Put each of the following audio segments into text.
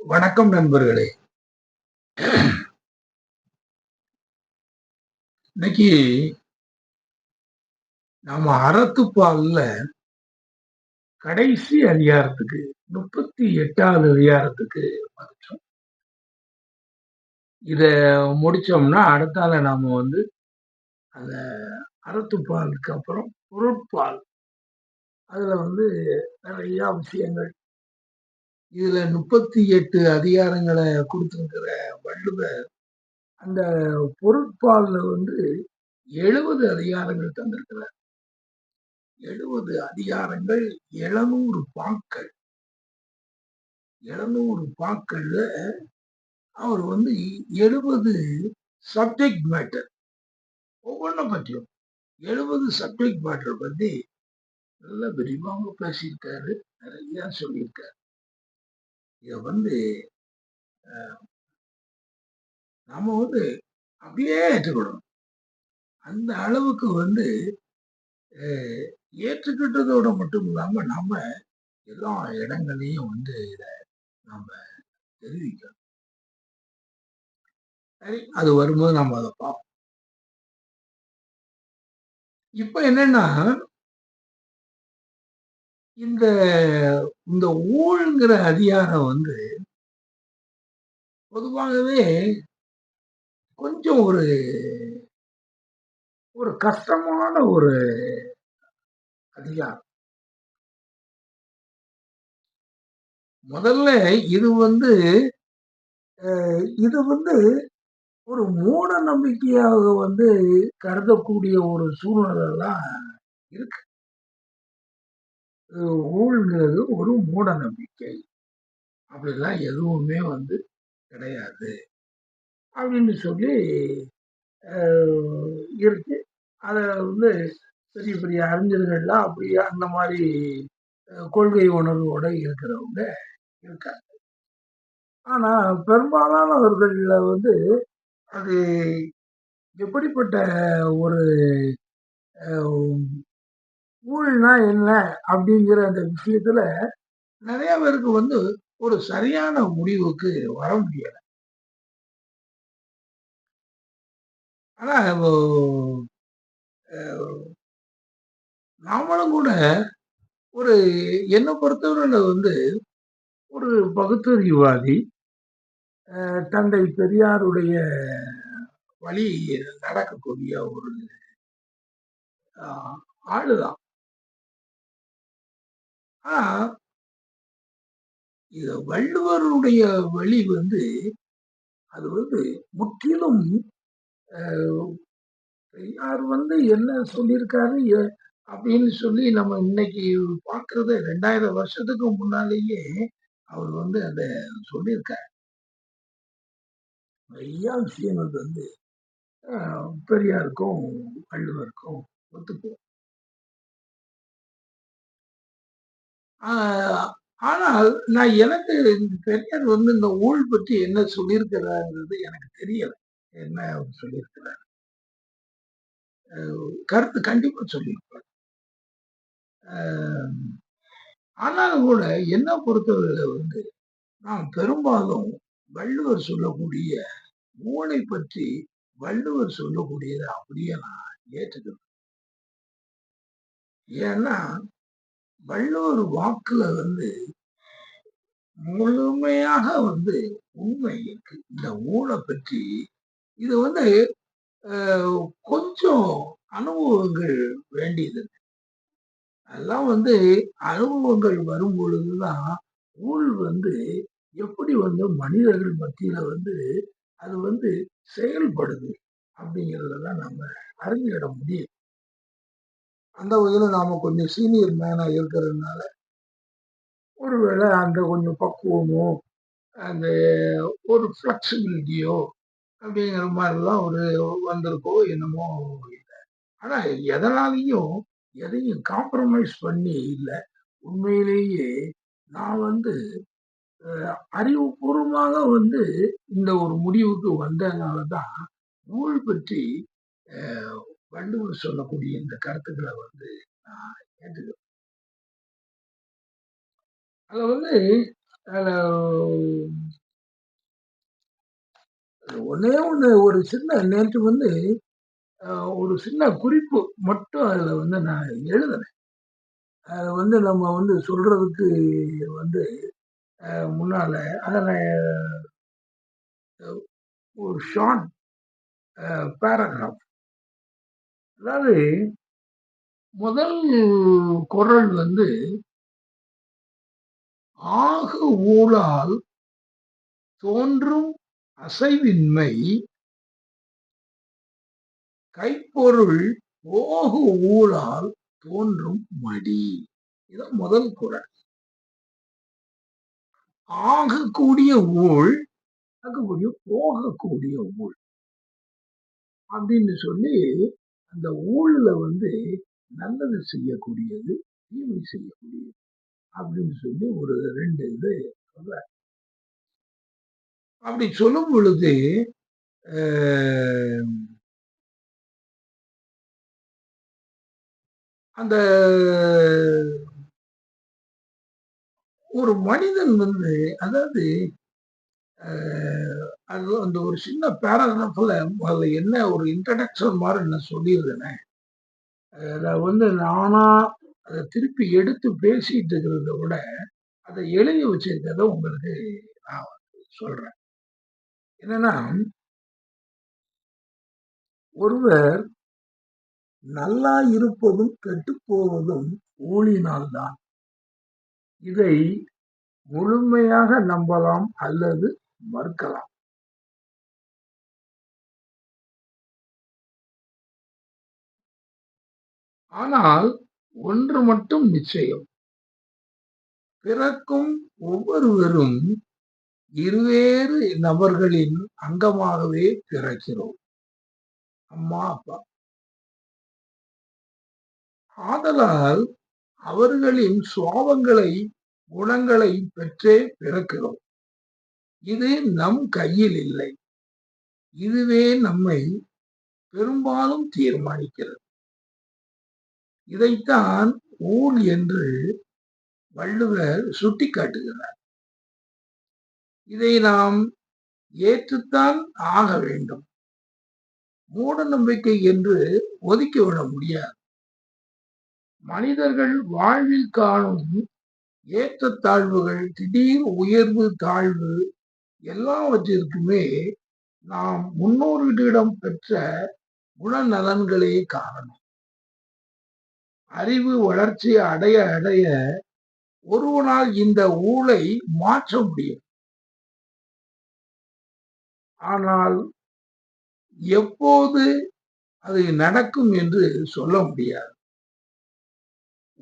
வணக்கம் நண்பர்களே. இன்னைக்கு நாம அறத்துப்பால்ல கடைசி அதிகாரத்துக்கு 38வது அதிகாரத்துக்கு வந்துட்டோம். இத முடிச்சோம்னா அடுத்தால நாம அந்த அறத்துப்பாலுக்கு அப்புறம் பொருட்பால் அதுல நிறைய விஷயங்கள். இதுல 38 அதிகாரங்களை கொடுத்திருக்கிற வள்ளுவர் அந்த பொருட்பால்ல 70 அதிகாரங்கள் தந்திருக்கிறார். 70 அதிகாரங்கள், 700 பாக்கள். 700 பாக்கள்ல அவர் 70 சப்ஜெக்ட் மேட்டர் ஒவ்வொன்றும் பற்றியும் 70 சப்ஜெக்ட் மேட்டர் பத்தி நல்ல விரிவாக பேசியிருக்காரு, நிறைய சொல்லியிருக்காரு. இத நாம அப்படியே ஏற்றுக்கணும். அந்த அளவுக்கு ஏற்றுக்கிட்டதோட மட்டும் இல்லாம நாம எல்லா இடங்களையும் இத நாம தெரிவிக்கணும். சரி, அது வரும்போது நம்ம அதை பார்ப்போம். இப்ப என்னன்னா இந்த இந்த ஊழ்ங்கிற அதிகாரம் பொதுவாகவே கொஞ்சம் ஒரு கஷ்டமான ஒரு அதிகாரம். முதல்ல இது இது ஒரு மூட நம்பிக்கையாக கருதக்கூடிய ஒரு சூழ்நிலை எல்லாம் இருக்கு. ஊழ்ங்கிறது ஒரு மூட நம்பிக்கை, அப்படிலாம் எதுவுமே கிடையாது அப்படின்னு சொல்லி இருக்கு. அத பெரிய பெரிய அறிஞர்கள்லாம் அப்படியே அந்த மாதிரி கொள்கை உணர்வோட இருக்கிறவங்க இருக்காங்க. ஆனா பெரும்பாலானவர்கள்ல அது எப்படிப்பட்ட ஒரு ஊழ்னா என்ன அப்படிங்கிற அந்த விஷயத்துல நிறைய பேருக்கு ஒரு சரியான முடிவுக்கு வர முடியல. ஆனா நாமளும் கூட ஒரு என்னை பொறுத்தவரையில ஒரு பகுத்தறிவாதி, தந்தை பெரியாருடைய வழி நடக்கக்கூடிய ஒரு ஆளுதான். ஆனா இது வள்ளுவருடைய வழி அது முற்றிலும் பெரியார் என்ன சொல்லியிருக்காரு அப்படின்னு சொல்லி நம்ம இன்னைக்கு பார்க்கறது 2000 வருஷத்துக்கு முன்னாலேயே அவர் அத சொல்லியிருக்காரு. நிறைய விஷயங்கள் பெரியாருக்கும் வள்ளுவருக்கும் ஒத்துப்போம். ஆனால் நான் எனக்கு பெரியார் இந்த ஊழ் பற்றி என்ன சொல்லியிருக்கிறாருங்கிறது எனக்கு தெரியல. என்ன சொல்லியிருக்கிறார், கருத்து கண்டிப்பா சொல்லியிருப்பார். ஆனாலும் கூட என்ன பொறுத்தவரையில நான் பெரும்பாலும் வள்ளுவர் சொல்லக்கூடிய ஊழை பற்றி வள்ளுவர் சொல்லக்கூடியதை அப்படியே நான் ஏற்றுக்கிறேன். ஏன்னா வள்ளுவர் வாக்குல முழுமையாக உண்மை இருக்கு. இந்த ஊழை பற்றி இது கொஞ்சம் அனுபவங்கள் வேண்டியது. அதெல்லாம் அனுபவங்கள் வரும் பொழுதுதான் ஊழ் எப்படி மனிதர்கள் மத்தியில அது செயல்படுது அப்படிங்கிறதெல்லாம் நம்ம அறிஞ்சிட முடியும். அந்த வகையில நாம கொஞ்சம் சீனியர் மேனா இருக்கிறதுனால ஒருவேளை அந்த கொஞ்சம் பக்குவமோ அந்த ஒரு ஃபிளெக்சிபிலிட்டியோ அப்படிங்கிற மாதிரிலாம் வந்திருக்கோ என்னமோ இல்லை. ஆனா எதனாலையும் எதையும் காம்ப்ரமைஸ் பண்ணி இல்லை. உண்மையிலேயே நான் அறிவுபூர்வமாக இந்த ஒரு முடிவுக்கு வந்ததுனாலதான் ஊழ் பற்றி வள்ளுவர் சொல்லக்கூடிய இந்த கருத்துக்களை நான் ஏற்றுக்கிறேன். அதுல ஒண்ணே ஒண்ணு ஒரு சின்ன நேற்று வந்து ஒரு சின்ன குறிப்பு மட்டும் அதுல வந்து நான் எழுதினேன். அத வந்து நம்ம வந்து சொல்றதுக்கு வந்து முன்னால அத நான் ஒரு ஷார்ட் பேராகிராஃப். அதாவது முதல் குறள் வந்து, "ஆகு ஊழால் தோன்றும் அசைவின்மை, கைப்பொருள் போகு ஊழால் தோன்றும் மடி." இதான் முதல் குறள். ஆகக்கூடிய ஊழ், ஆகக்கூடிய போகக்கூடிய ஊழ் அப்படின்னு சொல்லி, அந்த ஊழ்ல வந்து நல்லது செய்யக்கூடியது, தீமை செய்யக்கூடியது அப்படின்னு சொல்லி ஒரு 2 இது சொல்றார். அப்படி சொல்லும் பொழுது, அ அந்த ஒரு மனிதன் வந்து அதாவது அ அது அந்த ஒரு சின்ன பேராகிராஃப்ல அதுல என்ன ஒரு இன்ட்ரோடக்ஷன் மாரி நான் சொல்லியிருந்தேனே. அத வந்து நானா அத திருப்பி எடுத்து பேசிட்டு இருக்கிறத விட, அத எழுதி வச்சிருக்கிறத உங்களுக்கு நான் சொல்றேன். என்னன்னா, ஒருவர் நல்லா இருப்பதும், கெட்டுப் போவதும் ஊழினால்தான். இதை முழுமையாக நம்பலாம் அல்லது மறுக்கலாம். ஆனால் ஒன்று மட்டும் நிச்சயம். பிறக்கும் ஒவ்வொருவரும் இருவேறு நபர்களின் அங்கமாகவே பிறக்கிறோம். அம்மா, அப்பா. ஆதலால் அவர்களின் சுபாவங்களை, குணங்களை பெற்றே பிறக்கிறோம். இது நம் கையில் இல்லை. இதுவே நம்மை பெரும்பாலும் தீர்மானிக்கிறது. இதைத்தான் ஊழ் என்று வள்ளுவர் சுட்டிக்காட்டுகிறார். இதை நாம் ஏற்றுத்தான் ஆக வேண்டும். மூட நம்பிக்கை என்று ஒதுக்கிவிட முடியாது. மனிதர்கள் வாழ்வில் காணும் ஏற்றத்தாழ்வுகள், திடீர் உயர்வு, தாழ்வு எல்லாவற்றிற்குமே நாம் முன்னோர்களிடம் பெற்ற குணநலன்களே காரணம். அறிவு வளர்ச்சி அடைய அடைய ஒருவனால் இந்த ஊழை மாற்ற முடியும். ஆனால் எப்போது அது நடக்கும் என்று சொல்ல முடியாது.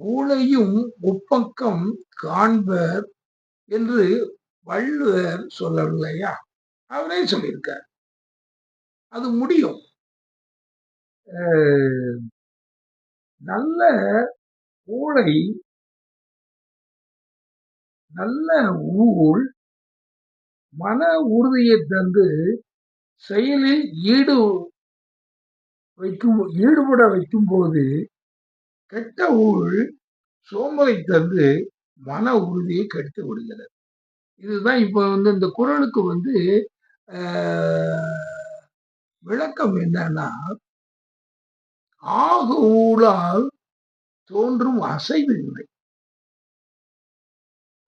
ஊழையும் முப்பக்கம் காண்பர் என்று வள்ளுவர் சொல்லவில்லையா? அவரே சொல்லியிருக்கார். அது முடியும். நல்ல ஊழை, நல்ல ஊழ் மன உறுதியை தந்து செயலில் ஈடுபட வைக்கும்போது, கெட்ட ஊழ் சோம்பலை தந்து மன உறுதியை கெடுத்து விடுகிறது. இதுதான் இப்ப வந்து இந்த குறளுக்கு வந்து அ விளக்கம் என்னன்னா, ஆகு ஊழால் தோன்றும் அசைவின்மை,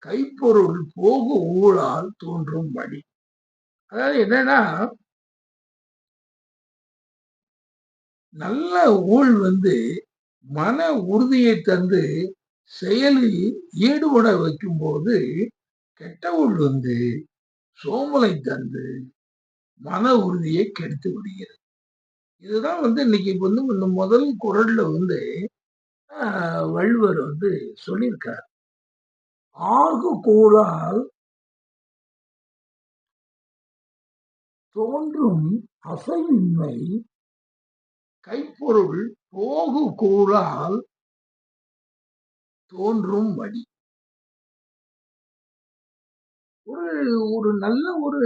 கைப்பொருள் போகு ஊழால் தோன்றும் மடி. அதாவது என்னன்னா, நல்ல ஊழ் வந்து மன உறுதியை தந்து செயலில் ஈடுபட வைக்கும்போது, கெட்ட ஊழ் வந்து சோம்பலை தந்து மன உறுதியை கெடுத்து விடுகிறது. இதுதான் வந்து இன்னைக்கு வந்து இந்த முதல் குறள்ல வந்து வள்ளுவர் வந்து சொல்லியிருக்கார். ஆகு கூழால் தோன்றும் அசைவின்மை, கைப்பொருள் போகு கூழால் தோன்றும் மடி. ஒரு ஒரு நல்ல ஒரு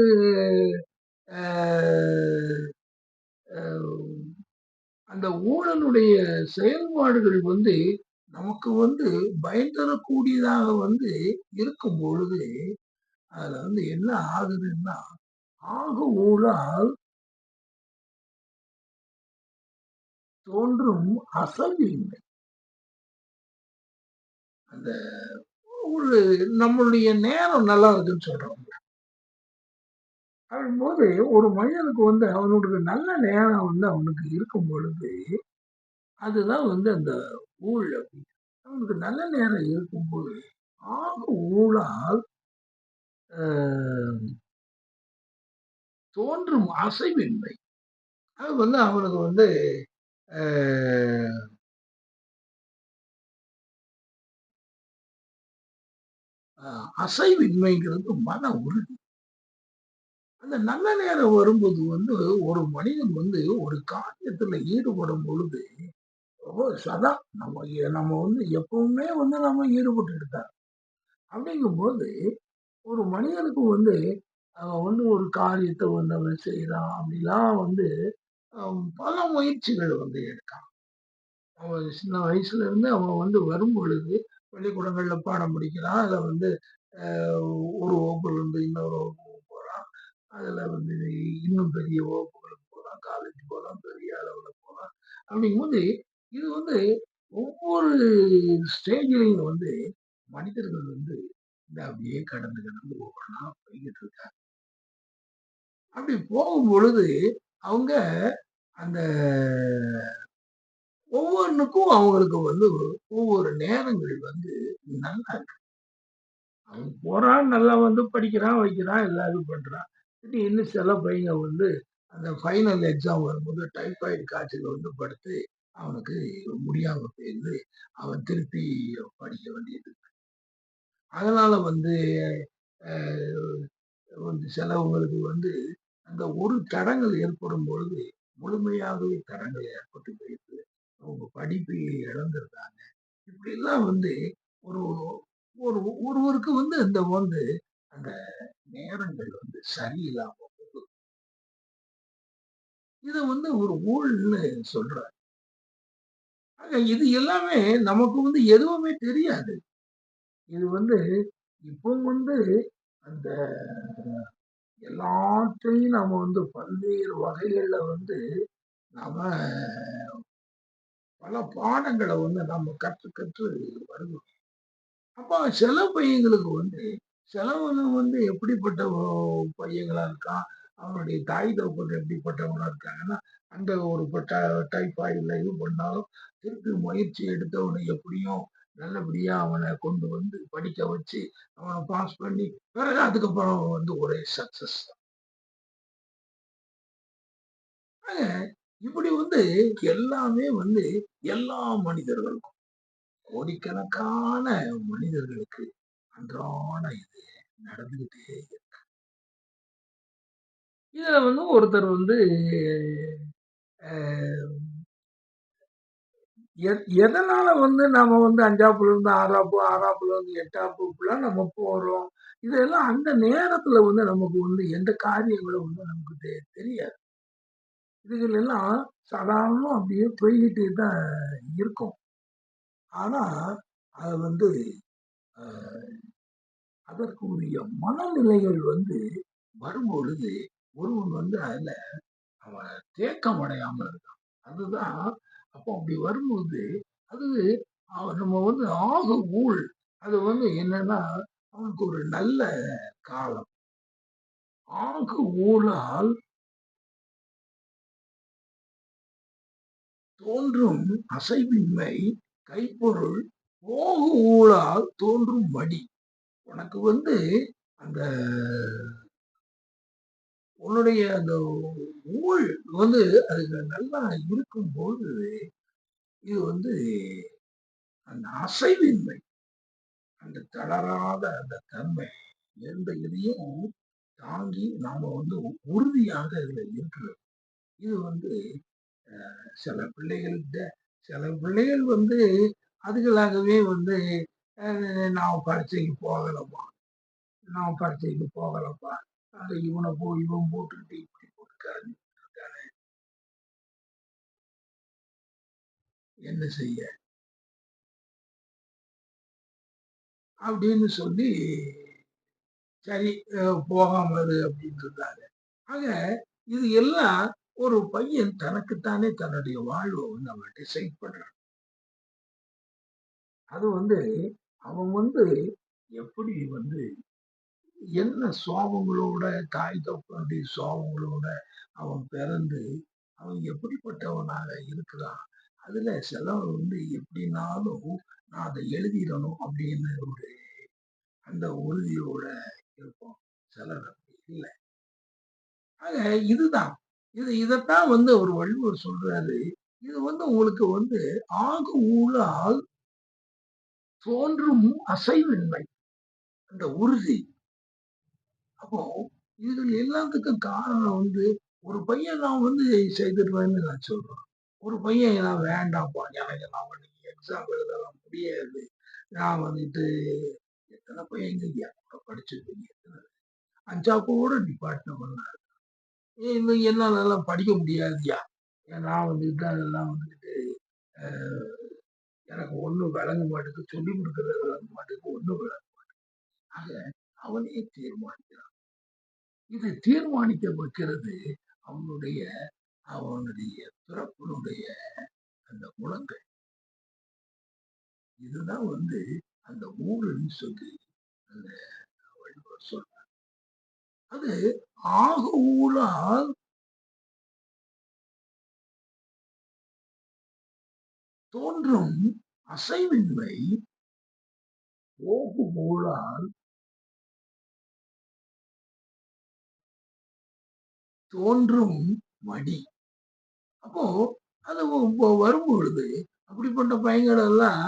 அந்த ஊழலுடைய செயல்பாடுகள் வந்து நமக்கு வந்து பயன் தரக்கூடியதாக வந்து இருக்கும் பொழுது, அதுல வந்து என்ன ஆகுதுன்னா, ஆகு ஊழால் தோன்றும் அசைவின்மை. அந்த ஒரு நம்மளுடைய நேரம் நல்லா இருக்குன்னு சொல்றோம். அப்படிங்கும்போது ஒரு மனிதனுக்கு வந்து அவனுடைய நல்ல நேரம் வந்து அவனுக்கு இருக்கும் பொழுது, அதுதான் வந்து அந்த ஊழ் அப்படின்னு. அவனுக்கு நல்ல நேரம் இருக்கும்போது, ஆக ஊழால் தோன்றும் அசைவின்மை. அது வந்து அவனுக்கு வந்து அ அசைவின்மைங்கிறது மன உறுதி. அந்த நல்ல நேரம் வரும்போது வந்து ஒரு மனிதன் வந்து ஒரு காரியத்துல ஈடுபடும் பொழுது, சதா நம்ம வந்து எப்பவுமே வந்து நம்ம ஈடுபட்டுட்டு தான். அப்படிங்கும்போது ஒரு மனிதனுக்கு வந்து அவன் வந்து ஒரு காரியத்த வந்து அவன் செய்றான் அப்படிலாம் வந்து பல முயற்சிகள் வந்து எடுக்கான். அவன் சின்ன வயசுல இருந்து அவன் வந்து வரும்பொழுது பள்ளிக்கூடங்கள்ல பாடம் படிக்கிறான். அதுல வந்து அ ஒரு வகுப்புல இருந்து இன்னொரு வகுப்புக்கு போறான். அதுல வந்து இன்னும் பெரிய வகுப்புகளுக்கு போறான். காலேஜ் போறான். பெரிய அளவுல போறான். அப்படிங்கும்போது இது வந்து ஒவ்வொரு ஸ்டேஜ்லயும் வந்து மனிதர்கள் வந்து இந்த அப்படியே கடந்து கடந்து ஒவ்வொன்னா போய்க்கிட்டு இருக்காங்க. அப்படி போகும்பொழுது அவங்க அந்த ஒவ்வொன்னுக்கும் அவங்களுக்கு வந்து ஒவ்வொரு நேரங்கள் வந்து நல்லா இருக்கு. அவன் போறான், நல்லா வந்து படிக்கிறான், வைக்கிறான், எல்லாம் இது பண்றான். திடீர்னு சில பையங்க வந்து அந்த ஃபைனல் எக்ஸாம் வரும்போது டைபாய்டு காய்ச்சல் வந்து படுத்து, அவனுக்கு முடியாம போயிருது. அவன் திருப்பி படிக்க வேண்டியது. அதனால வந்து அ வந்து சிலவங்களுக்கு வந்து அந்த ஒரு தடங்கல் ஏற்படும் பொழுது, முழுமையாகவே தடங்கல் ஏற்பட்டு போயிருது. அவங்க படிப்பை இழந்துருக்காங்க. இப்படிலாம் வந்து ஒரு ஒரு ஒருவருக்கு வந்து அந்த வந்து அந்த நேரங்கள் வந்து சரியில்லாம இத வந்து ஒரு ஊழல்னு சொல்றாங்க. ஆக இது எல்லாமே நமக்கு வந்து எதுவுமே தெரியாது. இது வந்து இப்போ வந்து அந்த எல்லாத்தையும் நாம வந்து பல்வேறு வகைகள்ல வந்து நாம பல பாடங்கள வந்து நம்ம கற்று கற்று வருகிறோம். அப்ப சில பையங்களுக்கு வந்து சிலவங்க வந்து எப்படிப்பட்ட பையங்களா இருக்கான், அவனுடைய தாய் தகப்பன் எப்படிப்பட்டவங்களா இருக்காங்கன்னா, அந்த ஒரு டைப்பாய்டுல இது பண்ணாலும் திருப்பி முயற்சி எடுத்து அவனை எப்படியும் நல்லபடியா அவனை கொண்டு வந்து படிக்க வச்சு, அவன பாஸ் பண்ணி, பிறகு அதுக்கப்புறம் வந்து ஒரே சக்சஸ். ஆக இப்படி வந்து எல்லாமே வந்து எல்லா மனிதர்களுக்கும், கோடிக்கணக்கான மனிதர்களுக்கு அன்றாட இது நடந்துகிட்டே இதுல வந்து ஒருத்தர் வந்து அ எதனால வந்து நாம வந்து 5ஆப்புல இருந்து 6ஆப்பு, 6ஆப்புல இருந்து 8ஆப்புக்குலாம் நம்ம போறோம். இதெல்லாம் அந்த நேரத்துல வந்து நமக்கு வந்து எந்த காரியங்களும் வந்து நமக்கு தெரியாது. இதுகள் எல்லாம் சாதாரணமா அப்படியே போய்க்கிட்டே தான் இருக்கும். ஆனா, அது வந்து அ அதற்குரிய மனநிலைகள் வந்து வரும்பொழுது, ஒருவன் வந்து அதுல அவன் தேக்கம் அடையாம இருக்கான். அதுதான் அப்போ அப்படி வரும்போது, அது நம்ம வந்து ஊழ். அது வந்து என்னன்னா, அவனுக்கு ஒரு நல்ல காலம். ஊழால் தோன்றும் அசைவின்மை கைப்பொருள் ஊழால் தோன்றும் மடி. உனக்கு வந்து அந்த உன்னுடைய அந்த ஊழ் வந்து அதுக்கு நல்லா இருக்கும்போது, இது வந்து அந்த அசைவின்மை, அந்த தளராத அந்த தன்மை, எந்த இதையும் தாங்கி நாம வந்து உறுதியாக இதுல இருக்கிறது. இது வந்து சில பிள்ளைகள்ட்ட சில பிள்ளைகள் வந்து அதுகளாகவே வந்து நான் பரீட்சைக்கு போகலப்பா, நான் பரீட்சைக்கு போகலப்பா. அது இவன் போட்டுக்கிட்டு இப்படி போட்டு கரைஞ்சிட்டானே, என்ன செய்ய? அப்படின்னு சொல்லி சரி போகாம இரு அப்படின்னு இருந்தாங்க. ஆக இது எல்லாம் ஒரு பையன் தனக்குத்தானே தன்னுடைய வாழ்வ வந்து அவன் டிசைட் பண்றான். அது வந்து அவன் வந்து எப்படி வந்து என்ன சுவாபங்களோட தாய் தகப்பனுடைய சுவாபங்களோட அவன் பிறந்து அவன் எப்படிப்பட்டவனாக இருக்கிறான். அதுல சிலர் வந்து எப்படினாலும் நான் அதை எழுதிடணும் அப்படின்னு ஒரு அந்த உறுதியோட இருப்போம். சிலர் அப்படி இல்ல. ஆக இதுதான். இதத்தான் வந்து ஒரு வள்ளுவர் சொல்றாரு. இது வந்து உங்களுக்கு வந்து ஆகு ஊழால் தோன்றும் அசைவின்மை. அந்த உறுதி. அப்போ இது எல்லாத்துக்கும் காரணம் வந்து ஒரு பையன் நான் வந்து செய்துடுவேன்னு நான் சொல்றேன். ஒரு பையன் நான் வேண்டாம்ப்பா. எனக்கு நான் இன்னைக்கு எக்ஸாம் எழுதலாம் முடியாது. நான் வந்துட்டு எத்தனை பையங்க என் கூட படிச்சிருப்பீங்க. 5 கூட நிப்பாட்டின பண்ணாரு. என்னாலலாம் படிக்க முடியாதுய்யா. நான் வந்துட்டு அதெல்லாம் வந்துட்டு அ எனக்கு ஒண்ணும் விளங்க மாட்டேங்குது. சொல்லிக் குடுக்குறது விளங்க மாட்டேங்குது. ஒண்ணும் விளங்க ஆக அவனே தீர்மானிக்கிறான். இது தீர்மானிக்க வைக்கிறது அவனுடைய அவனுடைய பிறப்பினுடைய அந்த குணங்கள். இதுதான் வந்து அந்த ஊழல்ன்னு சொல்லி அந்த வள்ளுவர் சொல்றார். அது ஆக ஊழால் தோன்றும் அசைவின்மை ஓகு ஊழால் தோன்றும் மடி. அப்போ அது வரும்பொழுது அப்படிப்பட்ட பையன்கள் எல்லாம்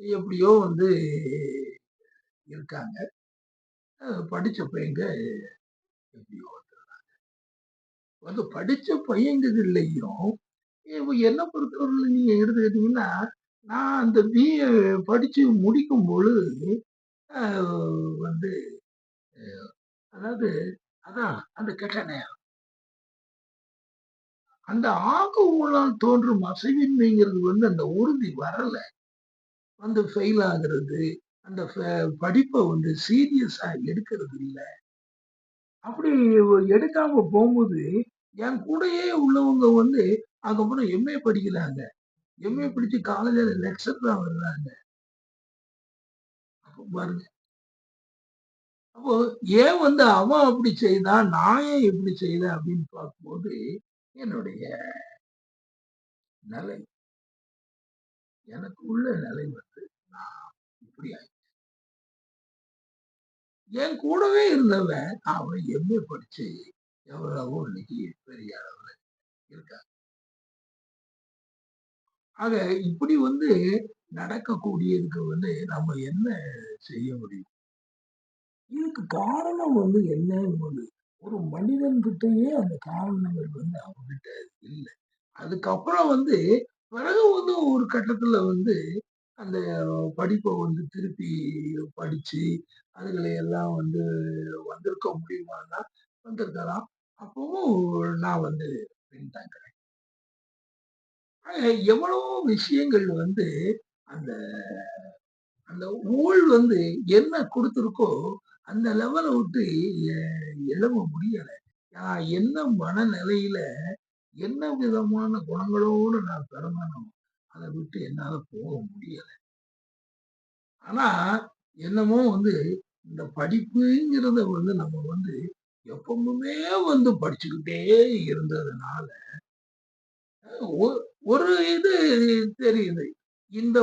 எப்படியோ வந்து இருக்காங்க. படிச்ச பையங்க எப்படியோ வந்து படிச்ச பையன்கள்லயும் இப்ப என்ன பொறுத்தவரையில நீங்க எடுத்துக்கிட்டீங்கன்னா, நான் அந்த பிஏ படிச்சு முடிக்கும் பொழுது அ வந்து அதாவது அதான் அந்த கெட்ட நேரம். அந்த ஆக்க ஊழால் தோன்றும் அசைவின்மைங்கிறது வந்து அந்த உறுதி வரல. வந்து ஃபெயில் ஆகுறது, அந்த படிப்ப வந்து சீரியஸா எடுக்கிறது இல்ல. அப்படி எடுக்காம போம்போது, என் கூடயே உள்ளவங்க வந்து அதுக்கப்புறம் எம்ஏ படிக்கிறாங்க. எம்ஏ படிச்சு காலேஜ்ல லெக்சரரா வர்றாங்க. அப்ப பாருங்க. அப்போ ஏன் வந்து அவன் அப்படி செய்தான், நான் ஏன் இப்படி செய்தேன் அப்படின்னு பார்க்கும்போது, என்னுடைய நிலை, எனக்கு உள்ள நிலை வந்து நான் இப்படி என் கூடவே இருந்தவன், அவன் எம்ஏ படிச்சு எவ்வளவோ இன்னைக்கு பெரிய அளவுல இருக்கான். ஆக இப்படி வந்து நடக்கக்கூடியதுக்கு வந்து நம்ம என்ன செய்ய முடியும்? இதுக்கு காரணம் வந்து என்னன்னு ஒரு மனிதன் கிட்டயே அந்த காரணங்கள் வந்து அவன்கிட்ட இல்ல. அதுக்கப்புறம் வந்து பிறகு வந்து ஒரு கட்டத்துல வந்து அந்த படிப்ப வந்து திருப்பி படிச்சு, அதுகளை எல்லாம் வந்து வந்திருக்க முடியுமான்னா, வந்திருக்கலாம். அப்பவும் நான் வந்து பின்தங்கல. எவ்வளவோ விஷயங்கள் வந்து அந்த அந்த ஊழ் வந்து என்ன குடுத்திருக்கோ, அந்த லெவல விட்டு எ எழும்ப முடியல. நான் என்ன மனநிலையில, என்ன விதமான குணங்களோடு நான் பிறந்தனோ, அத விட்டு என்னால போக முடியல. ஆனா, என்னமோ வந்து இந்த படிப்புங்கிறத வந்து நம்ம வந்து எப்பவுமே வந்து படிச்சுக்கிட்டே இருந்ததுனால, ஒ ஒரு இது தெரியுது. இந்த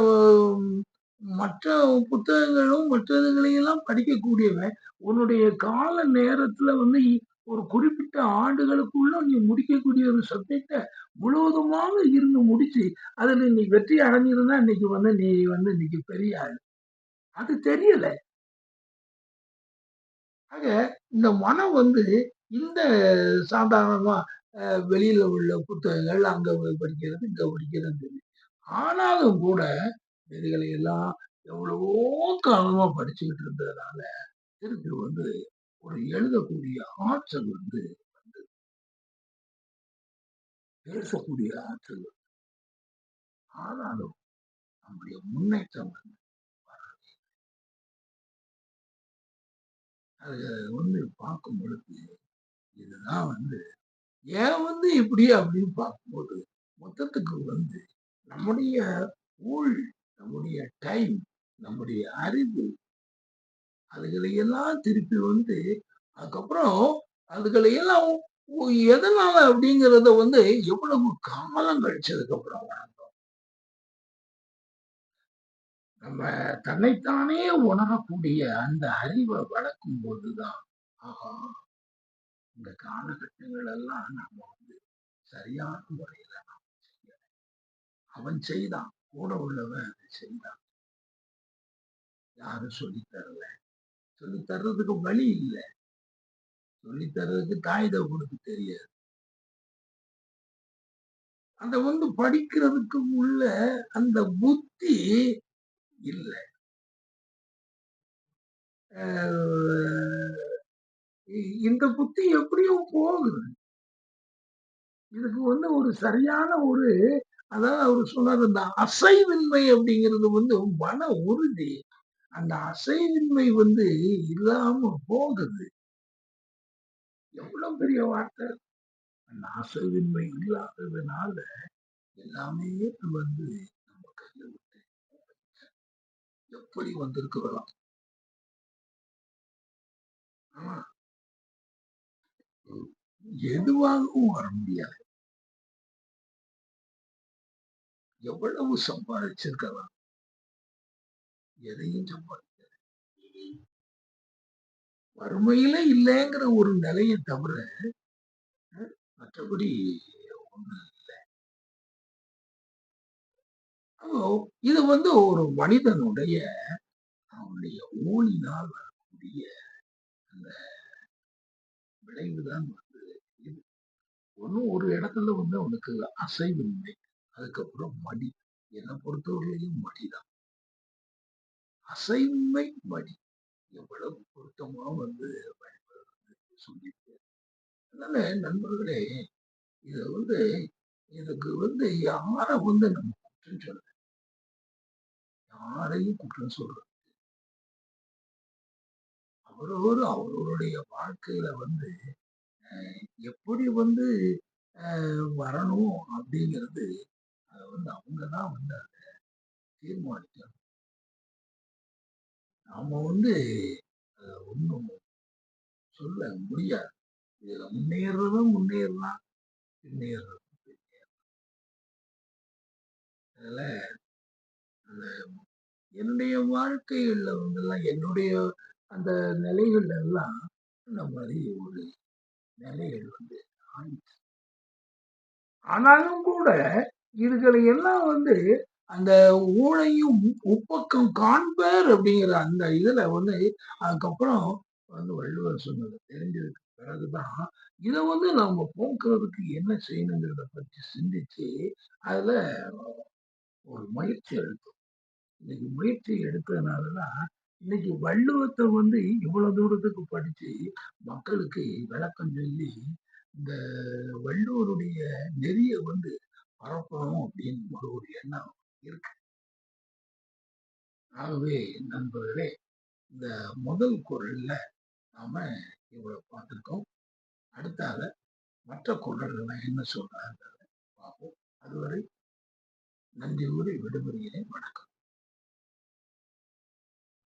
மற்ற புத்தகங்களும், மற்றதுகளையெல்லாம் படிக்கக்கூடியவன், உன்னுடைய கால நேரத்துல வந்து ஒரு குறிப்பிட்ட ஆண்டுகளுக்குள்ள நீ முடிக்கக்கூடிய ஒரு சப்ஜெக்ட்ட முழுவதுமாக இருந்து முடிச்சு, அதுல நீ வெற்றி அடைஞ்சிருந்தா, இன்னைக்கு வந்து நீ வந்து இன்னைக்கு பெரிய ஆளு. அது தெரியல. ஆக இந்த மனம் வந்து இந்த சாதாரணமா வெளியில உள்ள புத்தகங்கள் அங்க போய் படிக்கிறது, இங்க படிக்கிறது. ஆனாலும் கூட இதுகளை எல்லாம் எவ்வளவோ காலமா படிச்சுக்கிட்டு இருந்ததுனால, திருப்பி வந்து ஒரு எழுதக்கூடிய ஆற்றல் வந்து பேசக்கூடிய ஆற்றல். ஆனாலும் நம்முடைய முன்னேற்றம் வந்து அது வந்து பார்க்கும் பொழுது இதுதான் வந்து ஏன் வந்து இப்படி அப்படின்னு பார்க்கும்போது, மொத்தத்துக்கு வந்து நம்முடைய ஊழ், நம்முடைய டைம், நம்முடைய அறிவு அதுகளையெல்லாம் திருப்பி வந்து அதுக்கப்புறம் அதுகளையெல்லாம் எதனால அப்படிங்கிறத வந்து எவ்வளவு காலம் கழிச்சதுக்கு அப்புறம் நம்ம தன்னைத்தானே உணரக்கூடிய அந்த அறிவை வளர்க்கும் போதுதான், ஆஹா, இந்த காலகட்டங்கள் எல்லாம் நம்ம வந்து சரியான முறையில அவன் செய்தான், கூட உள்ளவன் அதை செய்தான், யாரும் சொல்லித் தரல, சொல்லித் தர்றதுக்கு வழி இல்லை, சொல்லித் தர்றதுக்கு தாய் தகவனுக்கு தெரியாது. அந்த வந்து படிக்கிறதுக்கு உள்ள அந்த புத்தி இல்ல. இந்த புத்தி எப்படியும் போகுது. இதுக்கு வந்து ஒரு சரியான ஒரு அதாவது அவரு சொன்னாரு, இந்த அசைவின்மை அப்படிங்கிறது வந்து மன உறுதி. அந்த அசைவின்மை வந்து இல்லாம போகுது. எவ்வளவு பெரிய வார்த்தை. அந்த அசைவின்மை இல்லாததுனால எல்லாமே வந்து நம்ம கையில விட்டு எப்படி வந்திருக்கிறோம். ஆனா எதுவாகவும் வர முடியாது. எவ்வளவு சம்பாதிச்சிருக்கலாம், எதையும் சம்பாதி வறுமையில இல்லைங்கிற ஒரு நிலையை தவிர மற்றபடி ஒண்ணு. இது வந்து ஒரு மனிதனுடைய அவனுடைய ஊழினால் வரக்கூடிய அந்த விளைவுதான் வந்து இது. ஒன்னும் ஒரு இடத்துல வந்து அவனுக்கு அசைவின்மை, அதுக்கப்புறம் மடி. என்னை பொறுத்தவரையிலையும் மடிதான். அசைவின்மை, மடி எவ்வளவு பொருத்தமா வந்து சொல்லிட்டு. அதனால நண்பர்களே, இத வந்து இதுக்கு வந்து யார வந்து நம்ம குற்றம் சொல்ல, யாரையும் குற்றம் சொல்றது. அவரவர் அவர்களுடைய வாழ்க்கையில வந்து எப்படி வந்து வரணும் அப்படிங்கிறது அத வந்து அவங்க தான் வந்து அத தீர்மானிக்கணும். நாம வந்து ஒண்ணும் சொல்ல முடியாது. இதுல முன்னேறுறதும் முன்னேறலாம், பின்னேறுறதும் அதுல அந்த என்னுடைய வாழ்க்கைகள்ல வந்துலாம் என்னுடைய அந்த நிலைகள்ல எல்லாம் இந்த மாதிரி ஒரு நிலைகள் வந்து ஆயிடுச்சு. ஆனாலும் கூட இதுகளை எல்லாம் வந்து அந்த ஊழையும் உப்பக்கம் காண்பர் அப்படிங்கிற அந்த இதுல வந்து அதுக்கப்புறம் வந்து வள்ளுவர் சொன்னது தெரிஞ்சதுக்கு பிறகுதான் இதை வந்து நம்ம போக்குறதுக்கு என்ன செய்யணுங்கிறத பற்றி சிந்திச்சு அதுல ஒரு முயற்சி எடுத்தோம். இன்னைக்கு முயற்சி எடுத்ததுனாலதான் இன்னைக்கு வள்ளுவத்தை வந்து இவ்வளவு தூரத்துக்கு படிச்சு மக்களுக்கு விளக்கம் சொல்லி இந்த வள்ளுவருடைய நெறிய வந்து பரப்பணும் அப்படின்னு ஒரு எண்ணம் இருக்கு. ஆகவே நண்பர்களே, இந்த முதல் குரல்ல நாம இவ்வளவு பார்த்திருக்கோம். அடுத்தாக மற்ற குரல்கள் என்ன சொல்றாங்க பார்ப்போம். அதுவரை நன்றி கூறி விடுபடுகிறேன். வணக்கம்.